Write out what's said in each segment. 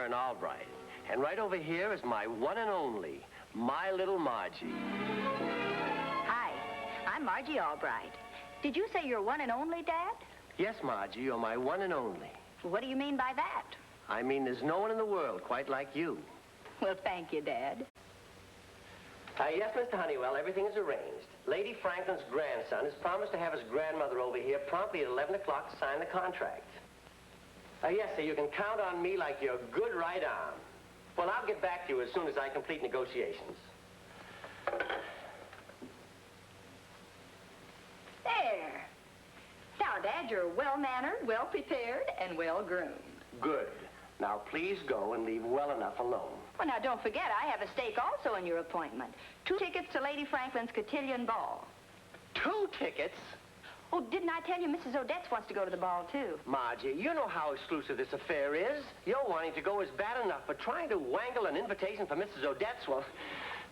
Vern Albright. And right over here is my one and only, my little Margie. Hi, I'm Margie Albright. Did you say you're one and only, Dad? Yes, Margie, you're my one and only. What do you mean by that? I mean, there's no one in the world quite like you. Well, thank you, Dad. Yes, Mr. Honeywell, everything is arranged. Lady Franklin's grandson has promised to have his grandmother over here promptly at 11 o'clock to sign the contract. Yes, sir, you can count on me like your good right arm. Well, I'll get back to you as soon as I complete negotiations. There. Now, Dad, you're well-mannered, well-prepared, and well-groomed. Good. Now, please go and leave well enough alone. Well, now, don't forget, I have a stake also in your appointment. 2 tickets to Lady Franklin's cotillion ball. 2 tickets? Oh, didn't I tell you Mrs. Odette wants to go to the ball, too? Margie, you know how exclusive this affair is. Your wanting to go is bad enough, but trying to wangle an invitation for Mrs. Odette's, well,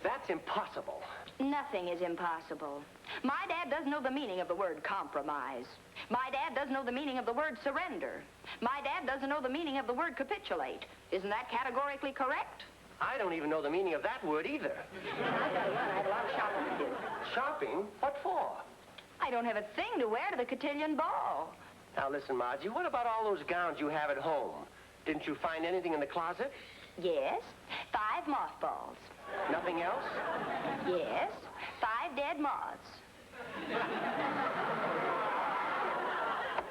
that's impossible. Nothing is impossible. My dad does know the meaning of the word compromise. My dad does know the meaning of the word surrender. My dad doesn't know the meaning of the word capitulate. Isn't that categorically correct? I don't even know the meaning of that word either. I tell you what, I have a lot of shopping to do. Shopping? What for? I don't have a thing to wear to the cotillion ball. Now, listen, Margie, what about all those gowns you have at home? Didn't you find anything in the closet? Yes, 5 mothballs. Nothing else? Yes, 5 dead moths.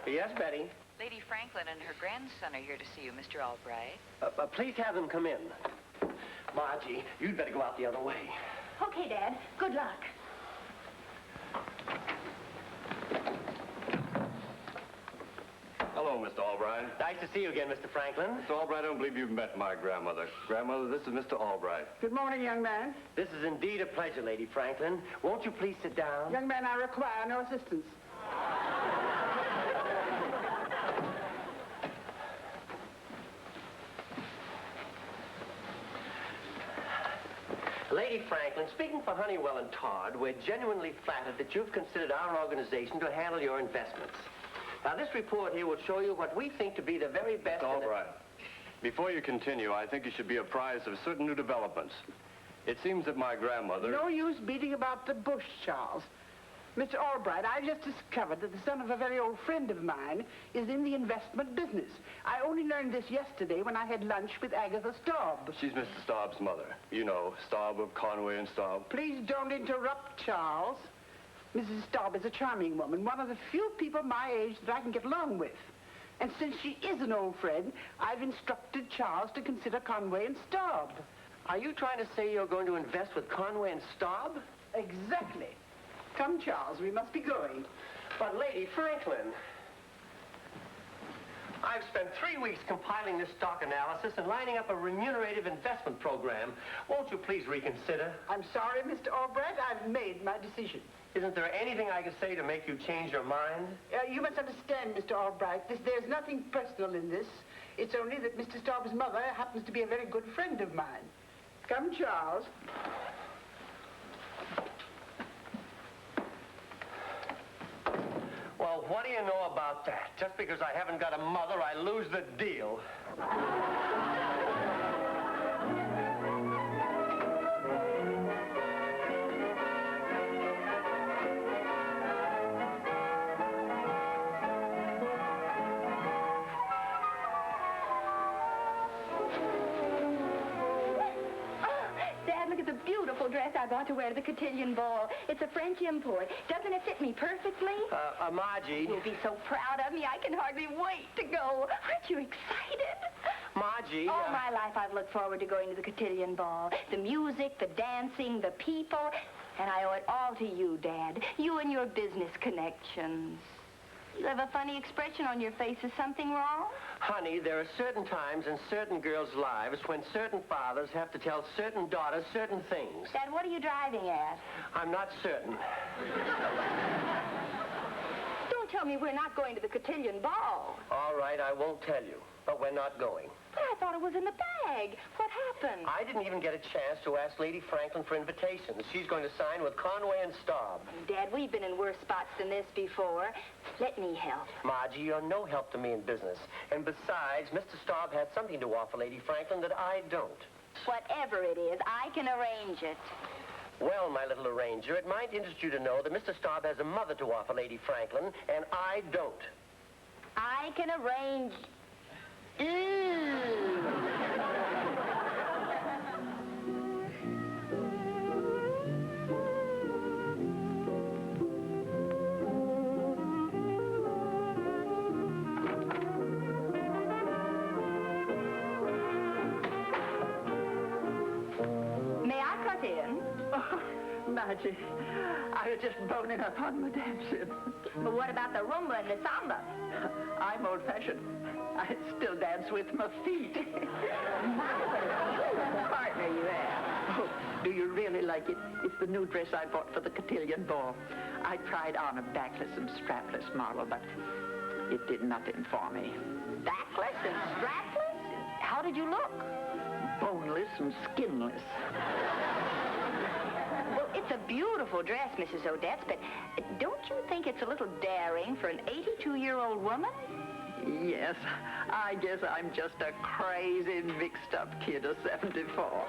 Yes, Betty? Lady Franklin and her grandson are here to see you, Mr. Albright. Please have them come in. Margie, you'd better go out the other way. Okay, Dad. Good luck. Hello, Mr. Albright. Nice to see you again, Mr. Franklin. Mr. Albright, I don't believe you've met my grandmother. Grandmother, this is Mr. Albright. Good morning, young man. This is indeed a pleasure, Lady Franklin. Won't you please sit down? Young man, I require no assistance. Lady Franklin, speaking for Honeywell and Todd, we're genuinely flattered that you've considered our organization to handle your investments. Now, this report here will show you what we think to be the very best... Mr. Albright, before you continue, I think you should be apprised of certain new developments. It seems that my grandmother... No use beating about the bush, Charles. Mr. Albright, I just discovered that the son of a very old friend of mine is in the investment business. I only learned this yesterday when I had lunch with Agatha Staub. She's Mr. Staub's mother. You know, Staub of Conway and Staub. Please don't interrupt, Charles. Mrs. Staub is a charming woman, one of the few people my age that I can get along with. And since she is an old friend, I've instructed Charles to consider Conway and Staub. Are you trying to say you're going to invest with Conway and Staub? Exactly. Come, Charles, we must be going. But, Lady Franklin, I've spent 3 weeks compiling this stock analysis and lining up a remunerative investment program. Won't you please reconsider? I'm sorry, Mr. Albright. I've made my decision. Isn't there anything I can say to make you change your mind? You must understand, Mr. Albright, there's nothing personal in this. It's only that Mr. Staub's mother happens to be a very good friend of mine. Come, Charles. Well, what do you know about that? Just because I haven't got a mother, I lose the deal. Dress I bought to wear to the cotillion ball. It's a French import. Doesn't it fit me perfectly? Margie... You'll be so proud of me, I can hardly wait to go. Aren't you excited? Margie... All my life I've looked forward to going to the cotillion ball. The music, the dancing, the people. And I owe it all to you, Dad. You and your business connections. You have a funny expression on your face. Is something wrong? Honey, there are certain times in certain girls' lives when certain fathers have to tell certain daughters certain things. Dad, what are you driving at? I'm not certain. Don't tell me we're not going to the cotillion ball. All right, I won't tell you, but we're not going. But I thought it was in the bag. What happened? I didn't even get a chance to ask Lady Franklin for invitations. She's going to sign with Conway and Staub. Dad, we've been in worse spots than this before. Let me help. Margie, you're no help to me in business. And besides, Mr. Staub has something to offer Lady Franklin that I don't. Whatever it is, I can arrange it. Well, my little arranger, it might interest you to know that Mr. Staub has a mother to offer Lady Franklin, and I don't. I can arrange... May I cut in? Oh, Margie, I was just boning up on my dancing. But what about the rumba and the samba? I'm old-fashioned. I still dance with my feet. Partner you have. Oh, do you really like it? It's the new dress I bought for the cotillion ball. I tried on a backless and strapless model, but it did nothing for me. Backless and strapless? How did you look? Boneless and skinless. Well, it's a beautiful dress, Mrs. Odette, but don't you think it's a little daring for an 82-year-old woman? Yes, I guess I'm just a crazy, mixed-up kid of 74. Well,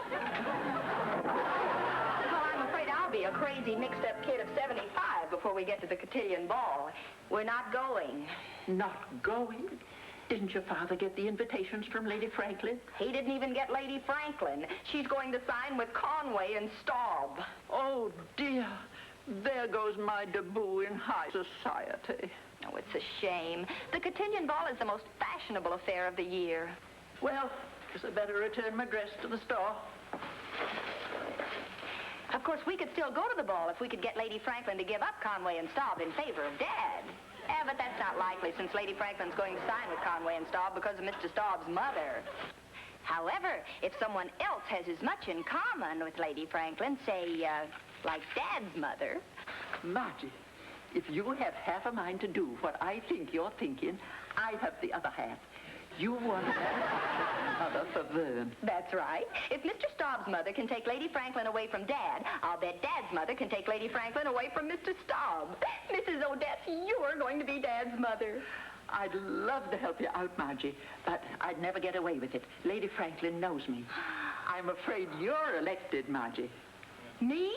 I'm afraid I'll be a crazy, mixed-up kid of 75 before we get to the cotillion ball. We're not going. Not going? Didn't your father get the invitations from Lady Franklin? He didn't even get Lady Franklin. She's going to sign with Conway and Staub. Oh, dear. There goes my debut in high society. Oh, it's a shame. The cotillion ball is the most fashionable affair of the year. Well, guess I better return my dress to the store. Of course, we could still go to the ball if we could get Lady Franklin to give up Conway and Staub in favor of Dad. Yeah, but that's not likely since Lady Franklin's going to sign with Conway and Staub because of Mr. Staub's mother. However, if someone else has as much in common with Lady Franklin, say, like Dad's mother... Margie, if you have half a mind to do what I think you're thinking, I have the other half. You want to have mother for Vern. That's right. If Mr. Staub's mother can take Lady Franklin away from Dad, I'll bet Dad's mother can take Lady Franklin away from Mr. Staub. Mrs. Odette, you're going to be Dad's mother. I'd love to help you out, Margie, but I'd never get away with it. Lady Franklin knows me. I'm afraid you're elected, Margie. Me?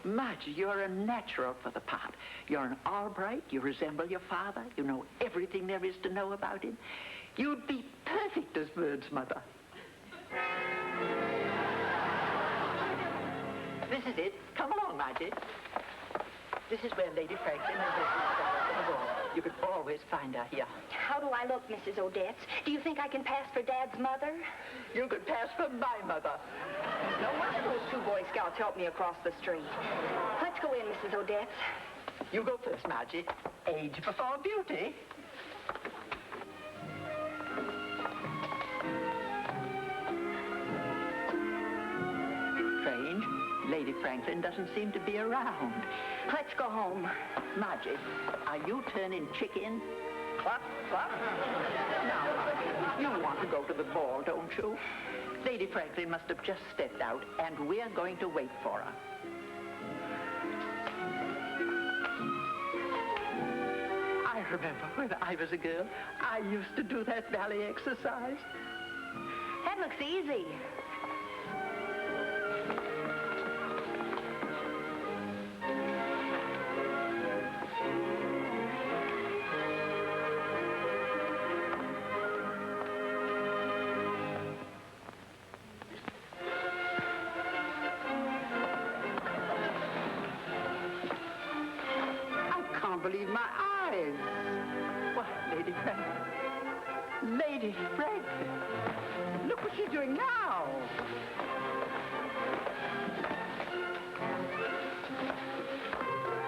Margie, you're a natural for the part. You're an Albright. You resemble your father. You know everything there is to know about him. You'd be perfect as Vern's mother. This is it. Come along, Margie. This is where Lady Franklin is the ball. You can always find her here. How do I look, Mrs. Odette? Do you think I can pass for Dad's mother? You could pass for my mother. No wonder those two Boy Scouts helped me across the street. Let's go in, Mrs. Odette. You go first, Margie. Age before beauty. Strange. Lady Franklin doesn't seem to be around. Let's go home. Margie, are you turning chicken? What? Now, Margie, you want to go to the ball, don't you? Lady Franklin must have just stepped out, and we're going to wait for her. I remember when I was a girl, I used to do that ballet exercise. That looks easy. Believe my eyes. What, Lady Franklin? Lady Franklin. Look what she's doing now.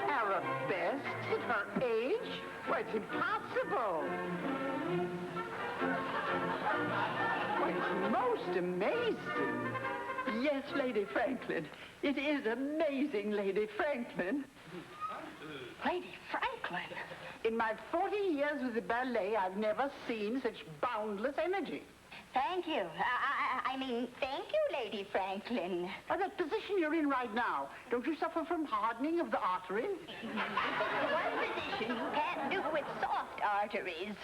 Arabesques at her age? Why, it's impossible. Why, it's most amazing. Yes, Lady Franklin. It is amazing, Lady Franklin. Lady Franklin. In my 40 years with the ballet, I've never seen such boundless energy. Thank you. I I mean, thank you, Lady Franklin. Oh, that position you're in right now, don't you suffer from hardening of the arteries? One position you can't do with soft arteries.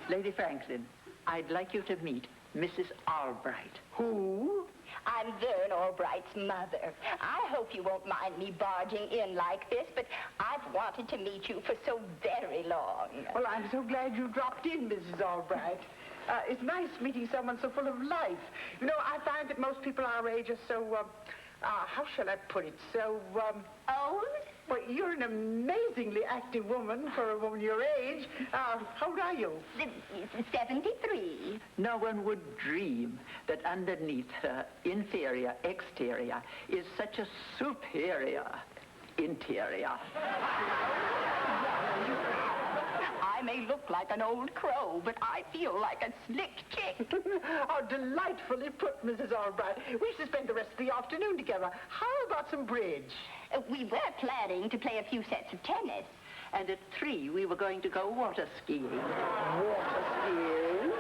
Lady Franklin, I'd like you to meet Mrs. Albright. Who? I'm Vern Albright's mother. I hope you won't mind me barging in like this, but I've wanted to meet you for so very long. Well, I'm so glad you dropped in, Mrs. Albright. It's nice meeting someone so full of life. You know, I find that most people our age are so, how shall I put it, so, Old? Well, you're an amazingly active woman for a woman your age. How old are you? 73. No one would dream that underneath her inferior exterior is such a superior interior. I may look like an old crow, but I feel like a slick chick. How delightfully put, Mrs. Albright. We should spend the rest of the afternoon together. How about some bridge? We were planning to play a few sets of tennis. And at 3, we were going to go water skiing. Water skiing?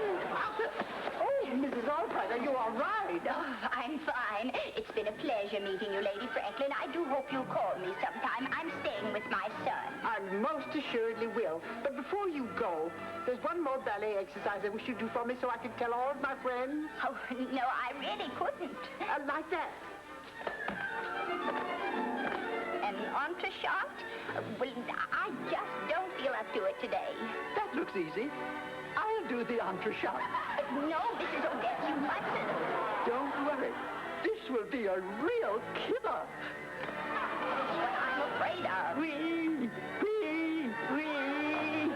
Oh, Mrs. Albright, are you all right? Oh, I'm fine. It's been a pleasure meeting you, Lady Franklin. I do hope you'll call me sometime. I'm staying with my son. I most assuredly will. But before you go, there's one more ballet exercise I wish you'd do for me so I can tell all of my friends. Oh, no, I really couldn't. Like that. An entrechant? Well, I just don't feel up to it today. That looks easy. I'll do the entrechant. No, Mrs. Odette, you mustn't. Don't worry. This will be a real killer. That's what I'm afraid of. Wee, wee, wee.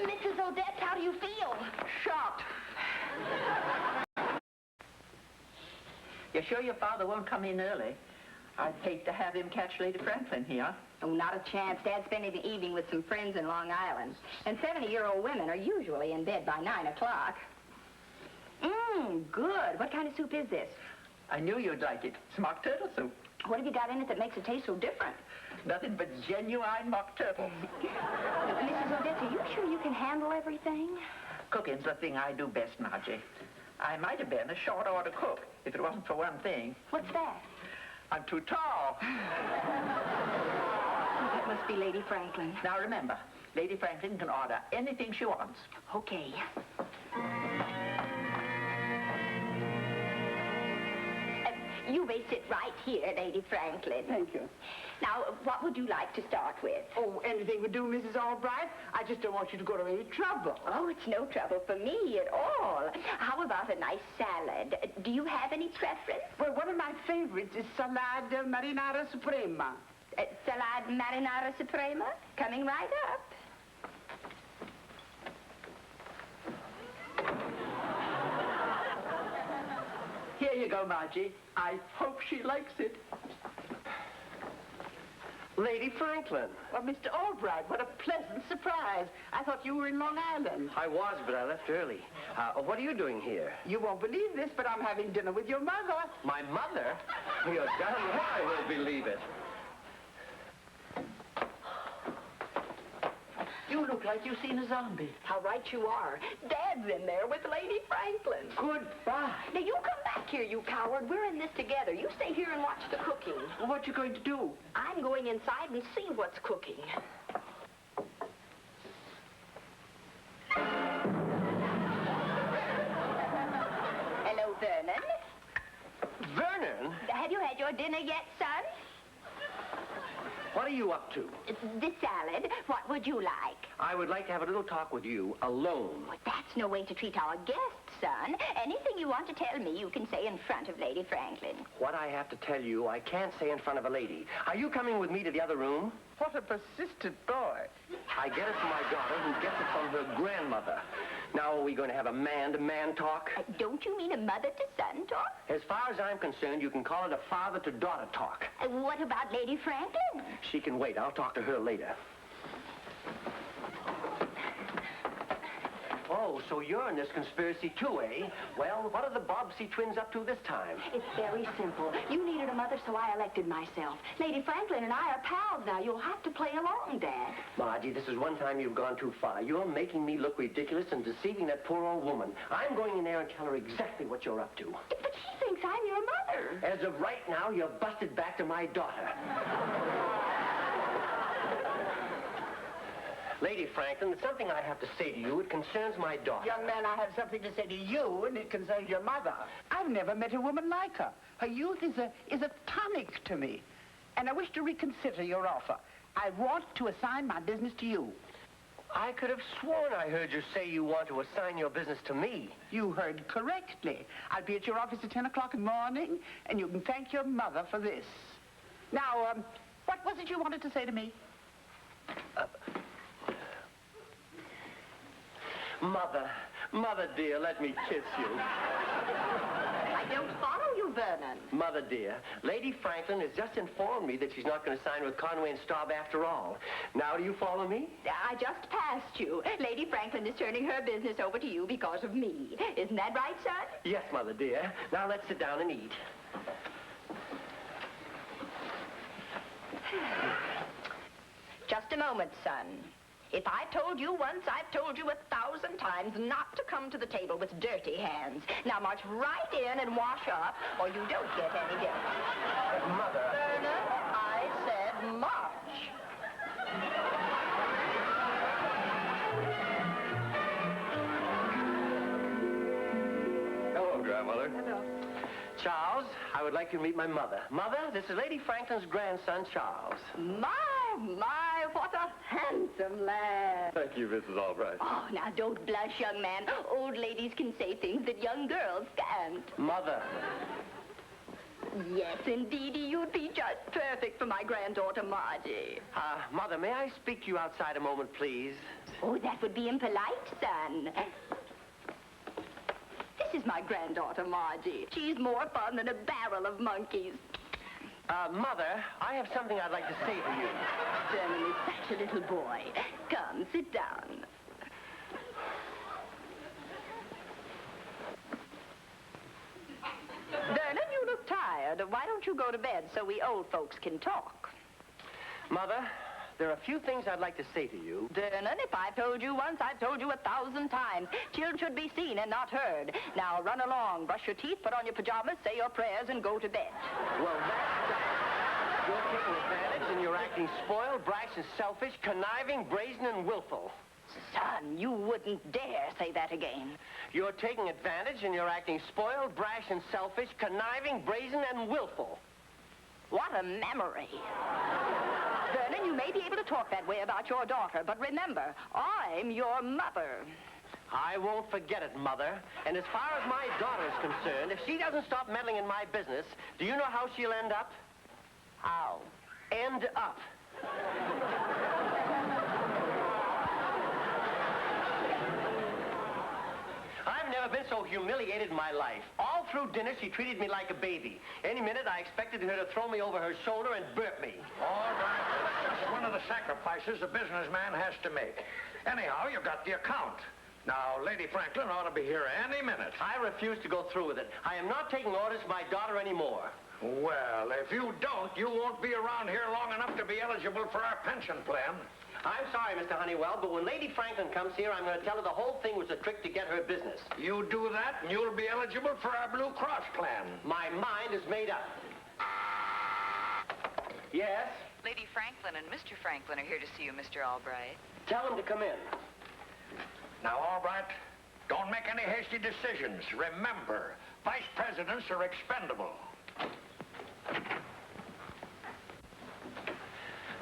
Mrs. Odette, how do you feel? Shot. You're sure your father won't come in early? I'd hate to have him catch Lady Franklin here. Oh, not a chance. Dad's spending the evening with some friends in Long Island. And 70-year-old women are usually in bed by 9 o'clock. Good. What kind of soup is this? I knew you'd like it. It's mock turtle soup. What have you got in it that makes it taste so different? Nothing but genuine mock turtle. Mrs. Odette, are you sure you can handle everything? Cooking's the thing I do best, Margie. I might have been a short order cook if it wasn't for one thing. What's that? I'm too tall. That must be Lady Franklin. Now remember, Lady Franklin can order anything she wants. Okay. You may sit right here, Lady Franklin. Thank you. Now, what would you like to start with? Oh, anything would do, Mrs. Albright. I just don't want you to go to any trouble. Oh, it's no trouble for me at all. How about a nice salad? Do you have any preference? Well, one of my favorites is salad marinara suprema. Salad marinara suprema? Coming right up. Here you go, Margie. I hope she likes it. Lady Franklin. Well, Mr. Albright, what a pleasant surprise. I thought you were in Long Island. I was, but I left early. What are you doing here? You won't believe this, but I'm having dinner with your mother. My mother? You're damn right I won't believe it. You look like you've seen a zombie. How right you are. Dad's in there with Lady Franklin. Goodbye. Now, you come back here, you coward. We're in this together. You stay here and watch the cooking. Well, what you going to do? I'm going inside and see what's cooking. Hello, Vernon. Vernon? Have you had your dinner yet, son? What are you up to? This salad. What would you like? I would like to have a little talk with you, alone. Well, that's no way to treat our guests, son. Anything you want to tell me, you can say in front of Lady Franklin. What I have to tell you, I can't say in front of a lady. Are you coming with me to the other room? What a persistent boy. I get it from my daughter, who gets it from her grandmother. Now, are we going to have a man-to-man talk? Don't you mean a mother-to-son talk? As far as I'm concerned, you can call it a father-to-daughter talk. What about Lady Franklin? She can wait. I'll talk to her later. Oh, Oh, so you're in this conspiracy too, eh? Well, what are the Bobbsey twins up to this time? It's very simple. You needed a mother, so I elected myself. Lady Franklin and I are pals now. You'll have to play along, Dad. Margie, this is one time you've gone too far. You're making me look ridiculous and deceiving that poor old woman. I'm going in there and tell her exactly what you're up to. But she thinks I'm your mother. As of right now, you're busted back to my daughter. Lady Franklin, it's something I have to say to you. It concerns my daughter. Young man, I have something to say to you, and it concerns your mother. I've never met a woman like her. Her youth is a tonic to me. And I wish to reconsider your offer. I want to assign my business to you. I could have sworn I heard you say you want to assign your business to me. You heard correctly. I'll be at your office at 10 o'clock in the morning, and you can thank your mother for this. Now, what was it you wanted to say to me? Mother dear, let me kiss you. I don't follow you, Vernon. Mother dear, Lady Franklin has just informed me that she's not going to sign with Conway and Staub after all. Now do you follow me? I just passed you. Lady Franklin is turning her business over to you because of me. Isn't that right, son? Yes, Mother dear. Now let's sit down and eat. Just a moment, son. If I told you once, I've told you 1,000 times not to come to the table with dirty hands. Now march right in and wash up, or you don't get any dinner. Mother. Vernon, I said march. Hello, Grandmother. Hello. Charles, I would like you to meet my mother. Mother, this is Lady Franklin's grandson, Charles. My, what a handsome lad. Thank you, Mrs. Albright. Oh, now don't blush, young man. Old ladies can say things that young girls can't. Mother. Yes, indeedy, you'd be just perfect for my granddaughter, Margie. Mother, may I speak to you outside a moment, please? Oh, that would be impolite, son. This is my granddaughter, Margie. She's more fun than a barrel of monkeys. Mother, I have something I'd like to say to you. Vernon is such a little boy. Come, sit down. Vernon, you look tired. Why don't you go to bed so we old folks can talk? Mother, there are a few things I'd like to say to you. Vernon, if I've told you once, I've told you 1,000 times. Children should be seen and not heard. Now run along, brush your teeth, put on your pajamas, say your prayers, and go to bed. Well, that's... You're taking advantage and you're acting spoiled, brash, and selfish, conniving, brazen, and willful. Son, you wouldn't dare say that again. You're taking advantage and you're acting spoiled, brash, and selfish, conniving, brazen, and willful. What a memory. Vernon, you may be able to talk that way about your daughter, but remember, I'm your mother. I won't forget it, Mother. And as far as my daughter's concerned, if she doesn't stop meddling in my business, do you know how she'll end up? How? End up. I've never been so humiliated in my life. All through dinner, she treated me like a baby. Any minute, I expected her to throw me over her shoulder and burp me. All right, that's just one of the sacrifices a businessman has to make. Anyhow, you got the account. Now, Lady Franklin ought to be here any minute. I refuse to go through with it. I am not taking orders from my daughter anymore. Well, if you don't, you won't be around here long enough to be eligible for our pension plan. I'm sorry, Mr. Honeywell, but when Lady Franklin comes here, I'm going to tell her the whole thing was a trick to get her business. You do that, and you'll be eligible for our Blue Cross plan. My mind is made up. Yes? Lady Franklin and Mr. Franklin are here to see you, Mr. Albright. Tell them to come in. Now, all right, don't make any hasty decisions. Remember, vice presidents are expendable.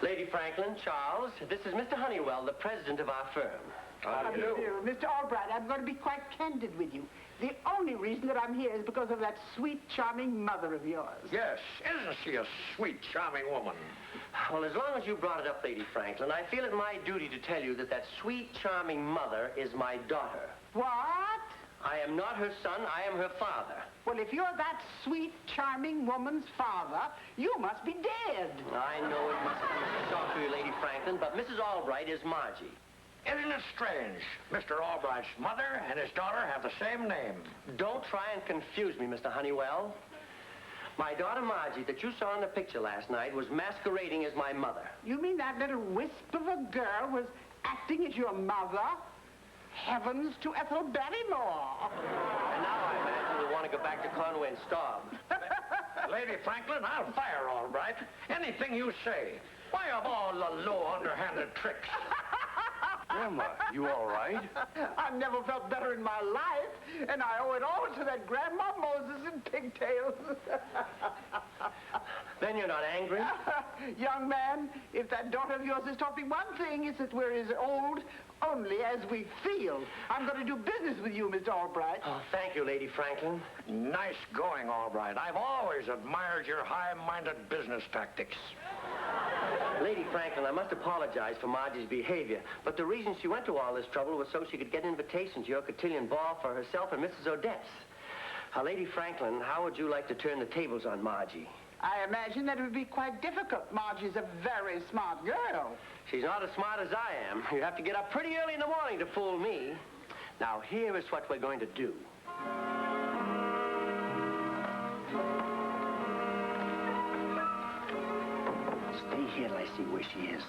Lady Franklin, Charles, this is Mr. Honeywell, the president of our firm. How do you do? Mr. Albright, I'm going to be quite candid with you. The only reason that I'm here is because of that sweet, charming mother of yours. Yes, isn't she a sweet, charming woman? Well, as long as you brought it up, Lady Franklin, I feel it my duty to tell you that that sweet, charming mother is my daughter. What? I am not her son, I am her father. Well, if you're that sweet, charming woman's father, you must be dead. I know it must come as a shock to you, Lady Franklin, but Mrs. Albright is Margie. Isn't it strange? Mr. Albright's mother and his daughter have the same name. Don't try and confuse me, Mr. Honeywell. My daughter Margie, that you saw in the picture last night, was masquerading as my mother. You mean that little wisp of a girl was acting as your mother? Heavens to Ethel Barrymore. And now I imagine you'll want to go back to Conway and Staub. Lady Franklin, I'll fire Albright. Anything you say. Why, of all the low, underhanded tricks? Grandma, you all right? I've never felt better in my life, and I owe it all to that Grandma Moses in pigtails. Then you're not angry? Young man, if that daughter of yours is talking one thing, it's that we're as old only as we feel. I'm going to do business with you, Mr. Albright. Oh, thank you, Lady Franklin. Nice going, Albright. I've always admired your high-minded business tactics. Lady Franklin, I must apologize for Margie's behavior, but the reason she went to all this trouble was so she could get invitations to your cotillion ball for herself and Mrs. Odette's. Lady Franklin, how would you like to turn the tables on Margie? I imagine that it would be quite difficult. Margie's a very smart girl. She's not as smart as I am. You have to get up pretty early in the morning to fool me. Now, here is what we're going to do. Stay here till I see where she is.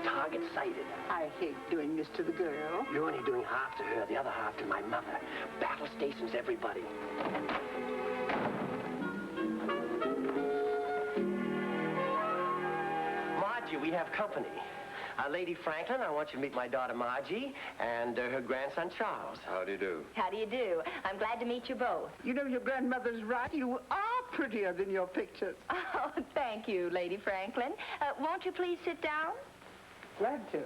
Target sighted. I hate doing this to the girl. You're only doing half to her, the other half to my mother. Battle stations everybody. Margie, we have company. Lady Franklin, I want you to meet my daughter Margie and her grandson Charles. How do you do? How do you do? I'm glad to meet you both. You know, your grandmother's right. You are prettier than your pictures. Oh, thank you, Lady Franklin. Won't you please sit down? Glad to.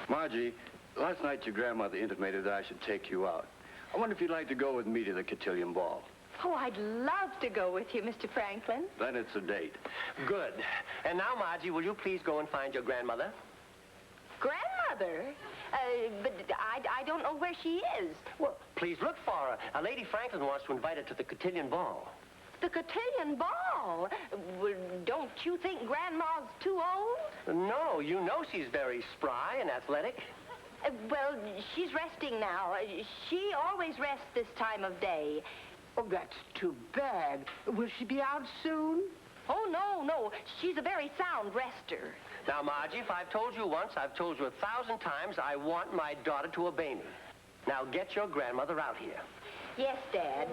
Margie, last night your grandmother intimated that I should take you out. I wonder if you'd like to go with me to the cotillion ball. Oh, I'd love to go with you, Mr. Franklin. Then it's a date. Good. And now, Margie, will you please go and find your grandmother? Grandmother? But I don't know where she is. Well, please look for her. Lady Franklin wants to invite her to the cotillion ball. The cotillion ball? Well, don't you think Grandma's too old? No, you know she's very spry and athletic. Well, she's resting now. She always rests this time of day. Oh, that's too bad. Will she be out soon? Oh, no. She's a very sound rester. Now, Margie, if I've told you once, I've told you 1,000 times, I want my daughter to obey me. Now, get your grandmother out here. Yes, Dad.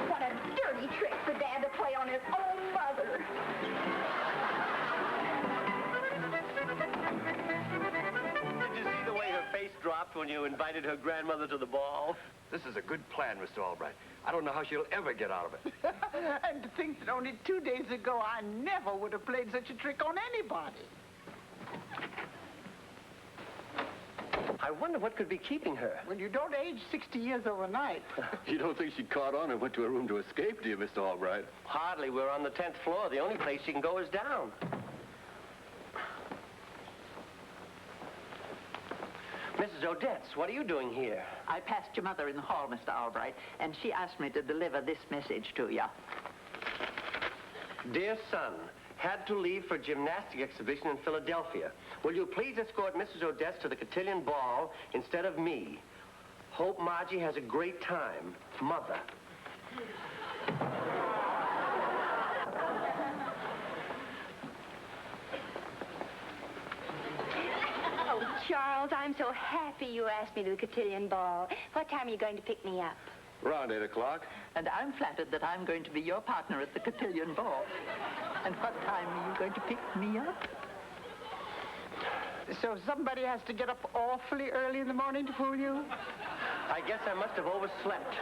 What a dirty trick for Dad to play on his own mother. Did you see the way her face dropped when you invited her grandmother to the ball? This is a good plan, Mr. Albright. I don't know how she'll ever get out of it. And to think that only 2 days ago I never would have played such a trick on anybody. I wonder what could be keeping her. Well, you don't age 60 years overnight. You don't think she caught on and went to her room to escape, do you, Mr. Albright? Hardly. We're on the 10th floor. The only place she can go is down. Mrs. Odette's, what are you doing here? I passed your mother in the hall, Mr. Albright, and she asked me to deliver this message to you. Dear son, had to leave for gymnastic exhibition in Philadelphia. Will you please escort Mrs. Odette to the cotillion ball instead of me? Hope Margie has a great time. Mother. Oh, Charles, I'm so happy you asked me to the cotillion ball. What time are you going to pick me up? Around 8 o'clock. And I'm flattered that I'm going to be your partner at the cotillion ball. And what time are you going to pick me up? So somebody has to get up awfully early in the morning to fool you? I guess I must have overslept.